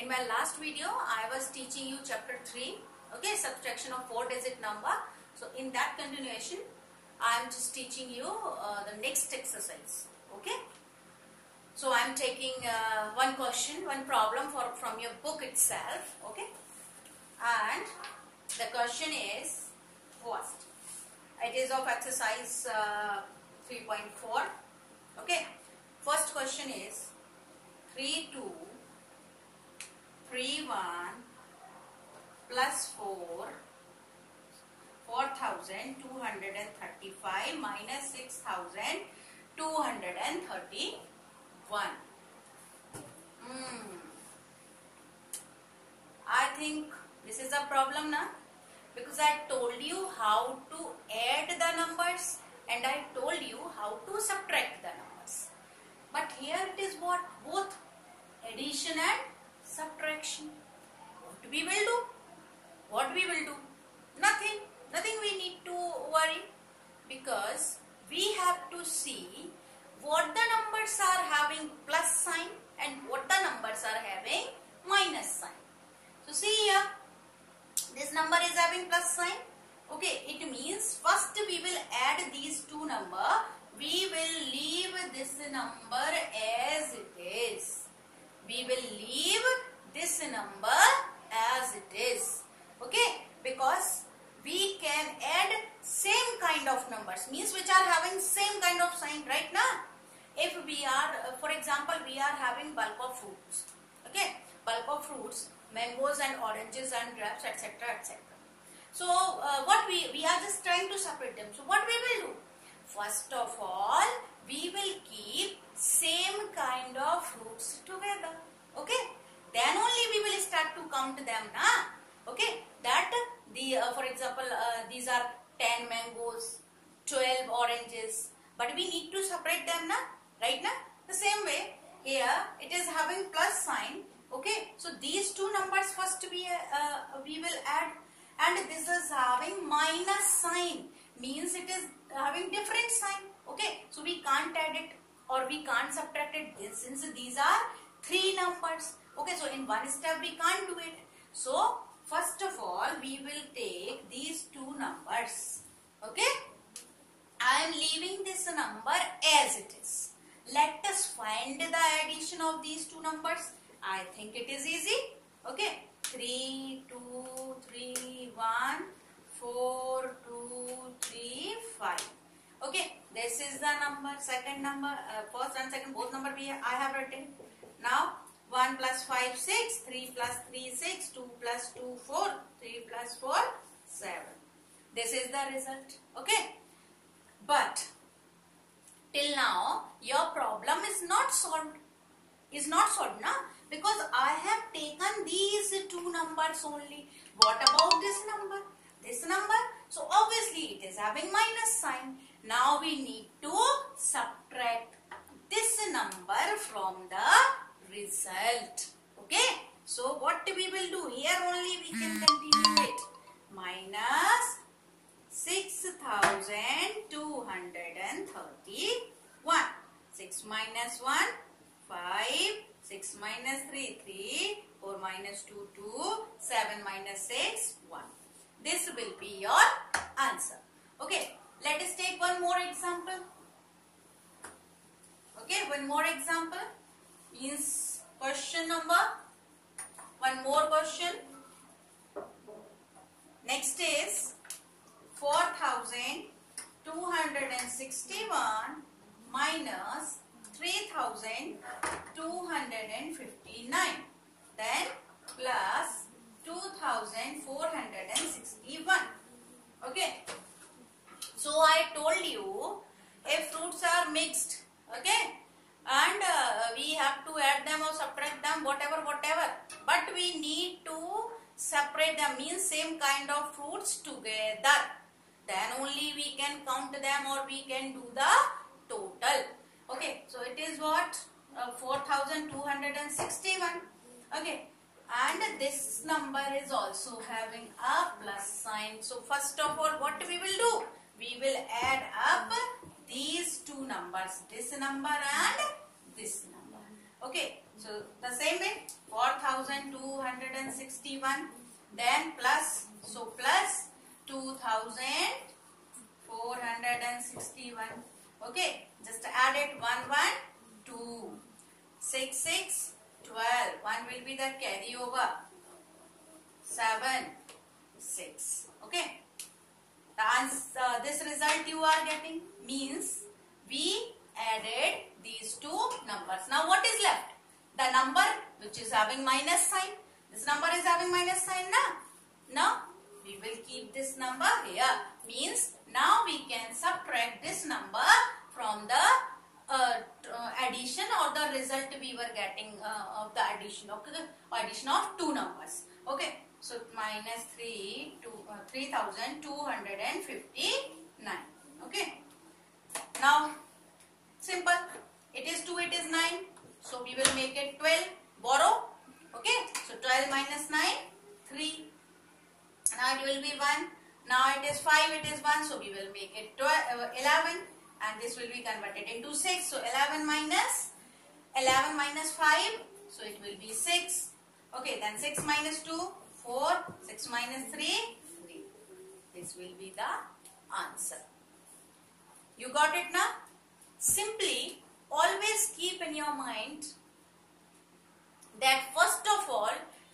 In my last video, I was teaching you chapter 3, okay, subtraction of 4-digit number. So in that continuation, I am just teaching you the next exercise, okay. So I am taking one question, one problem from your book itself, okay. And the question is first. It is of exercise 3.4, okay. First question is 3231 plus 4235 minus 6231. I think this is a problem now, because I told you how to add the numbers and I told you how to subtract the numbers. But here it is what? Both addition and subtraction. What we will do? What we will do? Nothing. Nothing we need to worry, because we have to see what the numbers are having plus sign and what the numbers are having minus sign. So see here, this number is having plus sign. Okay, it means first we will add these two numbers. We will leave this number as it is. We will leave this number as it is. Okay, because we can add same kind of numbers, means which are having same kind of sign, right now. If we are, for example, we are having bulk of fruits. Okay, bulk of fruits, mangoes and oranges and grapes, etc., etc. So what we are just trying to separate them. So what we will do? First of all, we will keep same kind of fruits together. Okay, then only we will start to count them now. Okay, that the for example, these are 10 mangoes, 12 oranges, but we need to separate them now, right now. The same way here it is having plus sign. Okay, so these two numbers first we will add, and this is having minus sign, means it is having different sign. Okay, so we can't add it or we can't subtract it since these are three numbers. Okay, so in one step we can't do it. So first of all we will take these two numbers. Okay, I am leaving this number as it is. Let us find the addition of these two numbers. I think it is easy. Okay, 3, 2, 3, 1, 4, 2, 3, 5. Okay, this is the number, second number, first and second both number I have written. Now 1 plus 5, 6, 3 plus 3, 6, 2 plus 2, 4, 3 plus 4, 7. This is the result. Okay, but till now your problem is not solved. Now, because I have taken these two numbers only. What about this number? This number? So obviously it is having minus sign. Now we need to subtract this number from the result. Okay, so what we will do here, only we can continue it. Minus 6231. 6 minus 1, 5. 6 minus 3, 3. 4 minus 2, 2. 7 minus 6, 1. This will be your answer. Okay, let us take one more example. Okay, one more example means question number. One more question. Next is 4261 minus 3259, then plus 2461. Okay, so I told you if fruits are mixed, okay, and we have to add them or subtract them, whatever, but we need to separate them, means same kind of fruits together, then only we can count them or we can do the total. Okay, so it is what? 4261. Okay, and this number is also having a plus sign. So first of all, what we will do? We will add up these two numbers, this number and this number. Okay, so the same way 4261, then plus, so plus 2461. Okay, just add it. 1 1 2 6 6 12. 1 will be the carryover. 7 6. Okay, the answer, this result you are getting means we added these two numbers. Now what is left? The number which is having minus sign. This number is having minus sign now. Now we will keep this number here. Means now we can subtract this number from the addition or the result we were getting of the addition. Okay, addition of two numbers. Okay, so minus 3259. Okay, now simple. It is 2, it is 9. So we will make it 12. Borrow. Okay, so 12 minus 9, 3. Now it will be 1. Now it is 5, it is 1. So we will make it 11. And this will be converted into 6. So 11 minus 5. So it will be 6. Okay, then 6 minus 2, 4. 6 minus 3, 3. This will be the answer. You got it now? Simply always keep in your mind that first of all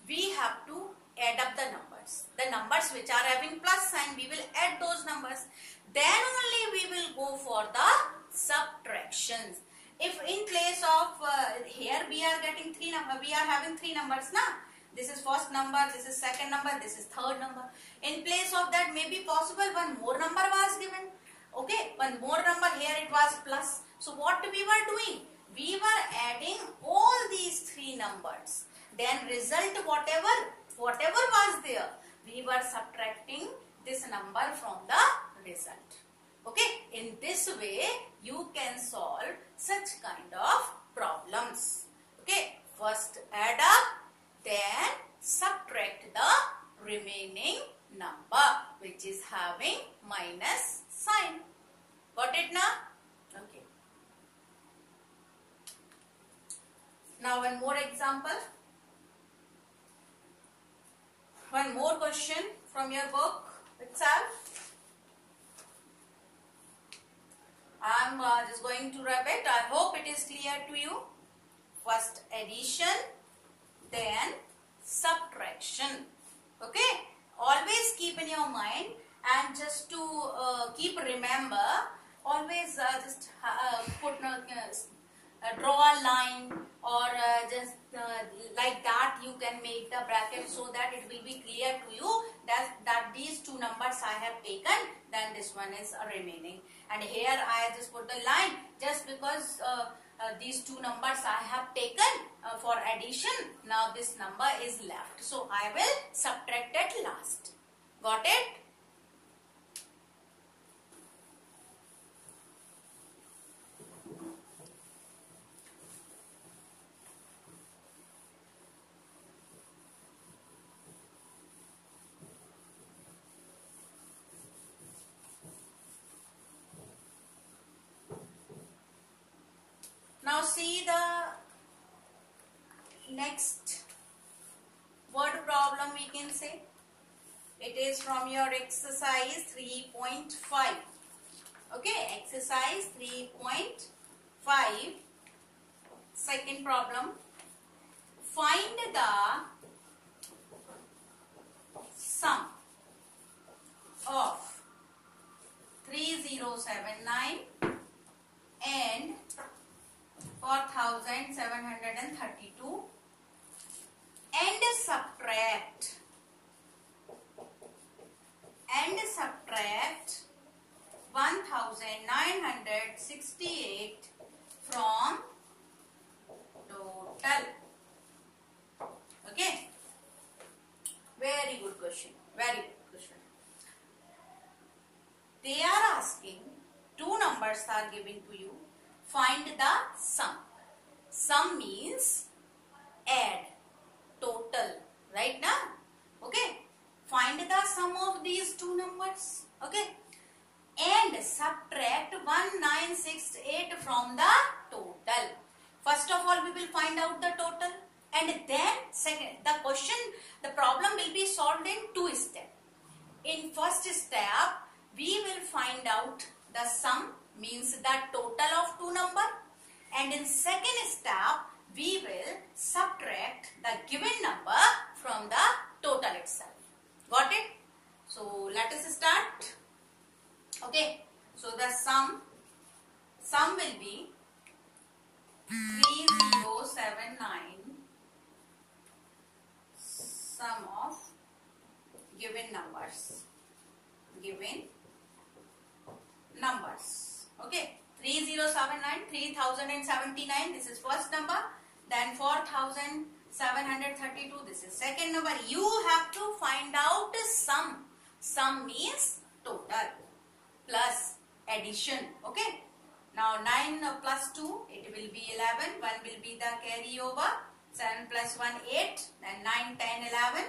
we have to add up the numbers. The numbers which are having plus sign, we will add those numbers. Then only we will go for the subtractions. If in place of here we are getting three numbers, we are having three numbers now. This is first number, this is second number, this is third number. In place of that, may be possible one more number was given. Okay, one more number, here it was plus. So what we were doing? We were adding all these three numbers. Then result whatever was there, we were subtracting this number from the result. Okay, in this way you can solve such kind of problems. Okay, first add up, then subtract the remaining number which is having minus sign. Got it now? Okay. Now one more example. One more question from your book itself. I am just going to rub it. I hope it is clear to you. First addition, then subtraction. Okay. Always keep in your mind, and just to keep remember, always just draw a line, or just like that you can make the bracket so that it will be clear to you that these two numbers I have taken, then this one is remaining. And here I just put the line just because these two numbers I have taken for addition. Now this number is left, so I will subtract at last. Got it? Now see the next word problem we can say. It is from your exercise 3.5. Okay, exercise 3.5. Second problem. Find the sum of 3079 and 4732 and subtract 1968 from total. Okay, very good question, very good question. They are asking, two numbers are given to you. Find the sum. Sum means add, total, right now? Okay. Find the sum of these two numbers. Okay. And subtract 1968 from the total. First of all, we will find out And then second, the problem will be solved in two steps. In first step, we will find out the sum, means the total of two numbers, and in second step, we will subtract the given number from the total itself. Got it? So let us start. Okay. So the sum will be 3079, sum of given numbers. Okay, 3079, 3079, this is first number. Then 4732, this is second number. You have to find out sum. Sum means total plus addition. Okay. Now 9 plus 2, it will be 11. 1 will be the carryover. 7 plus 1, 8. Then 9, 10, 11.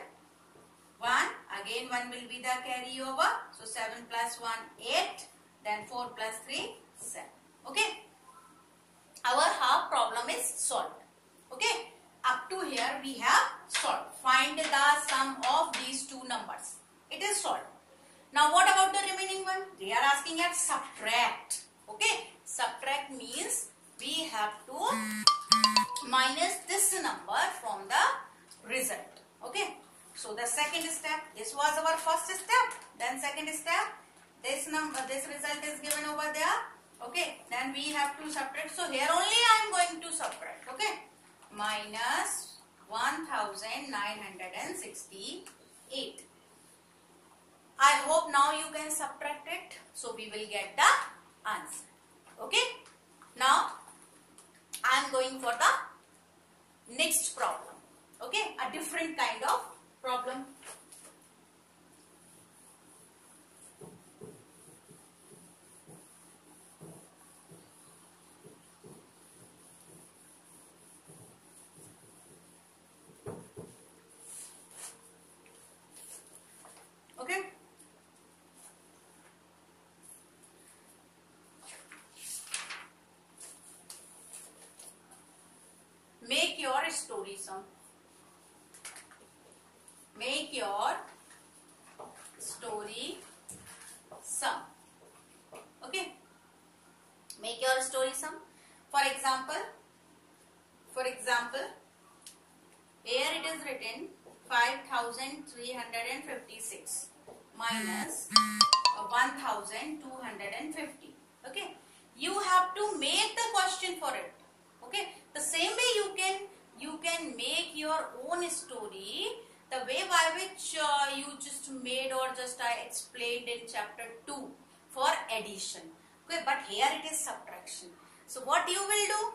1. Again 1 will be the carryover. So 7 plus 1, 8. Then 4 plus 3, 7. Okay. Our half problem is solved. Okay. Up to here we have solved. Find the sum of these two numbers. It is solved. Now what about the remaining one? They are asking at subtract. Okay. Subtract means we have to minus this number from the result. Okay. So the second step, this was our first step. Then second step, this result is given over there. Okay. Then we have to subtract. So here only I am going to subtract. Okay. Minus 1968. I hope now you can subtract it. So we will get the answer. Okay. Now I am going for the next problem. Okay. A different kind of problem. Okay. Make your story sum. Make your story sum. Okay. Make your story sum. For example, here it is written 5356 minus 1250. Okay. You have to make the question for it. Okay. The same way you can make your own story, the way by which you just made or just I explained in chapter 2 for addition. Okay, but here it is subtraction. So what you will do?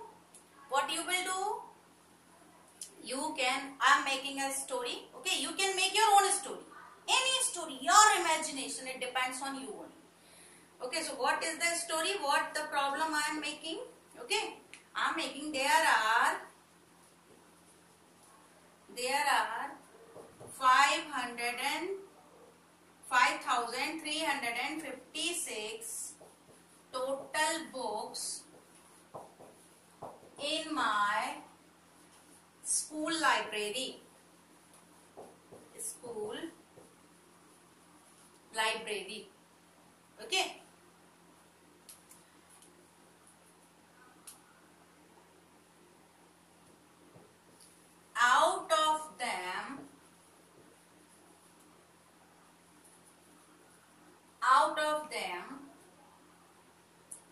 I am making a story. Okay, you can make your own story. Any story, your imagination, it depends on you only. Okay, so what is the story? What the problem I am making? Okay, I am making there are 5356 total books in my school library. Okay. Out of them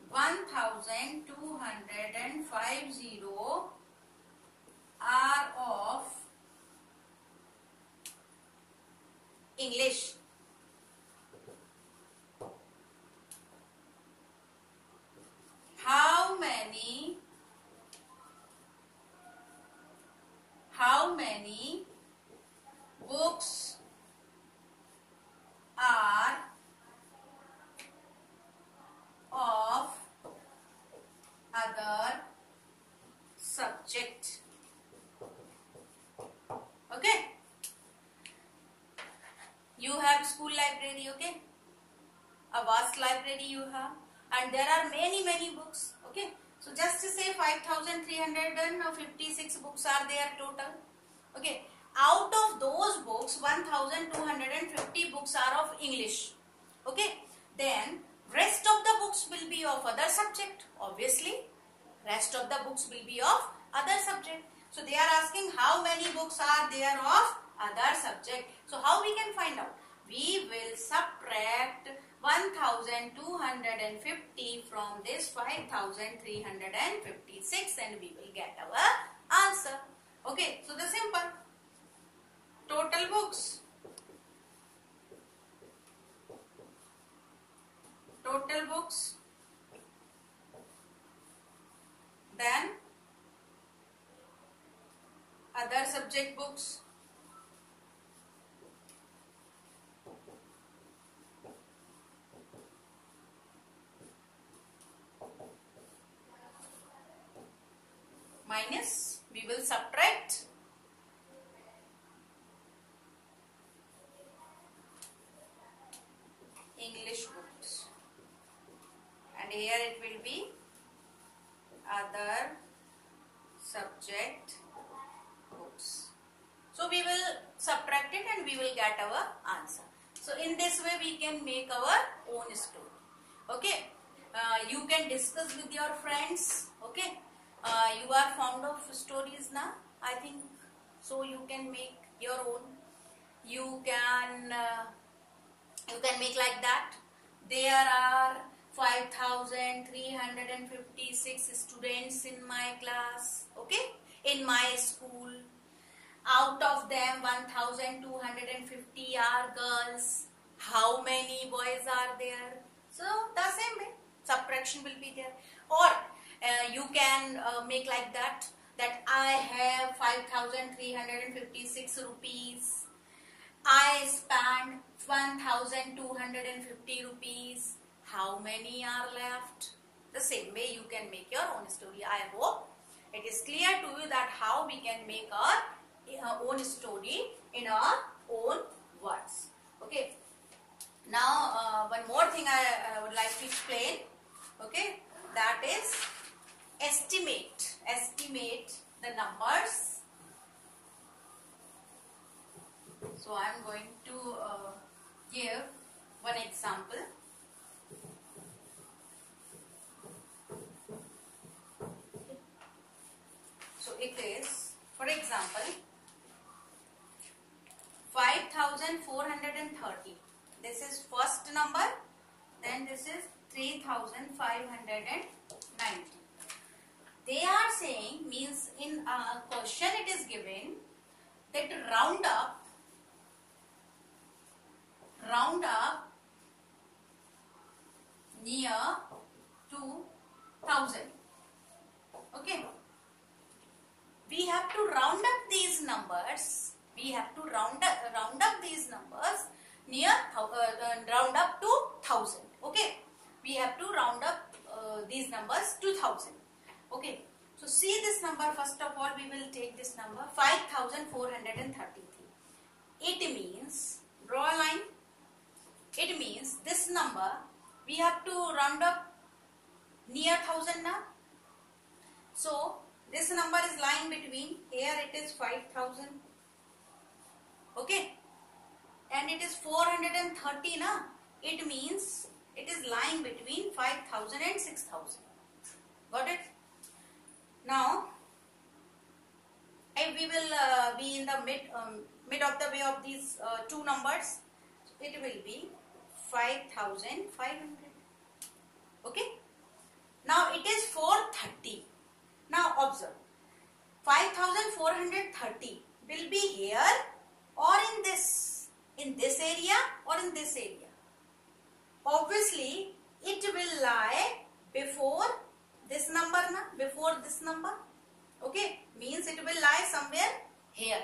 1250 are of English. How many books are of other subject? Okay. You have school library, okay? A vast library you have, and there are many books, okay? So just to say 5356 5356 books are there total. Okay. Out of those books, 1250 books are of English. Okay. Then rest of the books will be of other subject. Obviously, rest of the books will be of other subject. So they are asking how many books are there of other subject. So how we can find out? We will subtract 1250 from this 5356 and we will get our answer. Okay, so the simple. Total books. Total books. Then other subject books. Minus, we will subtract English books, and here it will be other subject books. So we will subtract it and we will get our answer. So in this way we can make our own story. Okay, you can discuss with your friends. Okay, you are fond of stories now, I think, so you can make your own. You can make like that. There are 5356 students in my class, okay, in my school. Out of them 1250 are girls. How many boys are there? So the same way subtraction will be there. Or you can make like that I have 5356 rupees. I spent 1250 rupees. How many are left? The same way you can make your own story. I hope it is clear to you that how we can make our own story in our own words. Okay. Now one more thing I would like to explain. Okay, that is estimate the numbers. So I am going to give one example. So it is, for example, 5430. This is first number, then this is 3590. They are saying, means in a question it is given that round up near to 1000. Okay, we have to round up these numbers. We have to round up these numbers near round up to 1000. Okay, we have to round up these numbers to 1000. Okay, so see this number. First of all, we will take this number 5433. It means, draw a line. It means this number we have to round up near 1000 now. So this number is lying between, here it is 5000. Okay, and it is 430 now. It means it is lying between 5000 and 6000. Got it? Now, if we will be in the mid of the way of these two numbers, it will be 5500. Okay. Now it is 430. Now observe, 5430 will be here or in this area or in this area. Obviously, it will lie before this number, before this number. Okay, means it will lie somewhere here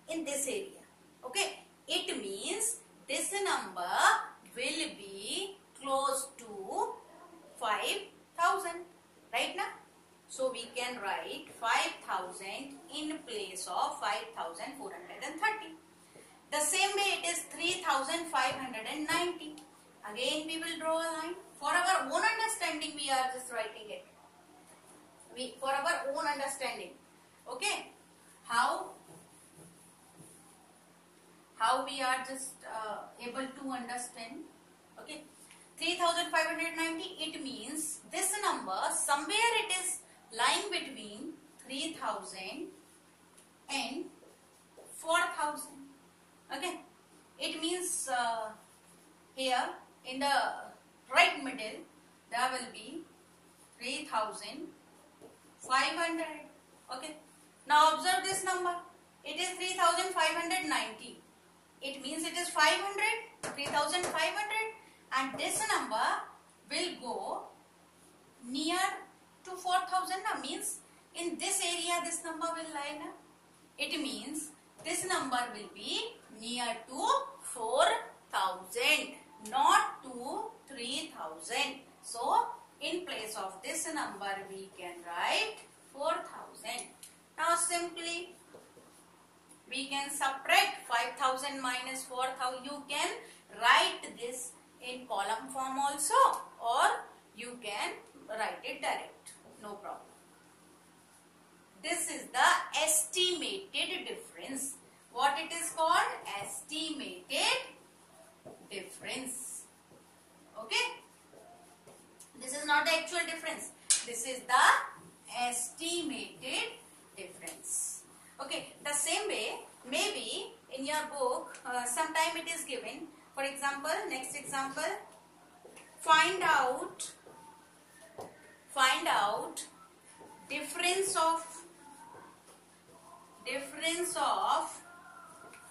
in this area. Okay, it means this number will be close to 5000, right now? So we can write 5000 in place of 5430. The same way it is 3590. Again we will draw a line. For our own understanding we are just writing it. for our own understanding. Okay, how we are just able to understand. Okay, 3590, it means this number somewhere it is lying between 3000 and 4000. Okay, it means here in the right middle there will be 3500. Okay, now observe this number. It is 3590. It means it is 3500, and this number will go near to 4000. Means in this area this number will lie. It means this number will be near to 4000, not to 3000. So in place of this number we can write 4000. Now simply we can subtract 5000 minus 4000. You can write this in column form also, or you can write it direct. No problem. This is the estimated difference. What it is called? Estimated difference. Okay. This is not the actual difference. This is the estimated difference. Okay. The same way, maybe in your book, sometime it is given. For example, next example, find out difference of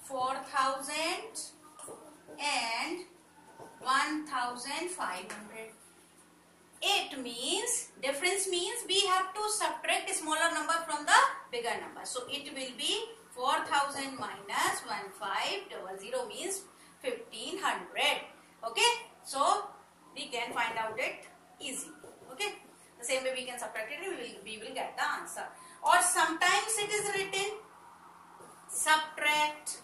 4000 and 1500. It means, difference means we have to subtract a smaller number from the bigger number. So it will be 4000 minus 1500 means 1500. Okay, so we can find out it easily. Okay, the same way we can subtract it, we will get the answer. Or sometimes it is written subtract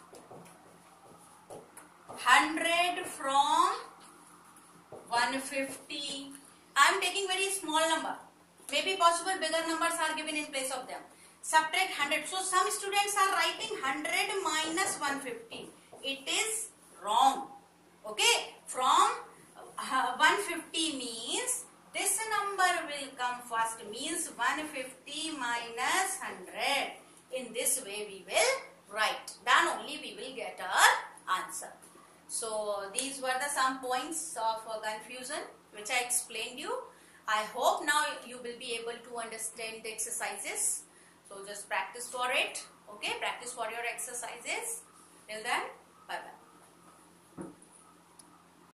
100 from 150. I am taking very small number. Maybe possible bigger numbers are given in place of them. Subtract 100. So some students are writing 100 minus 150. It is wrong. Okay. From 150 means this number will come first. Means 150 minus 100. In this way we will write. Then only we will get our answer. So these were the some points of confusion which I explained you. I hope now you will be able to understand the exercises. So just practice for it. Okay, practice for your exercises. Till then, bye bye.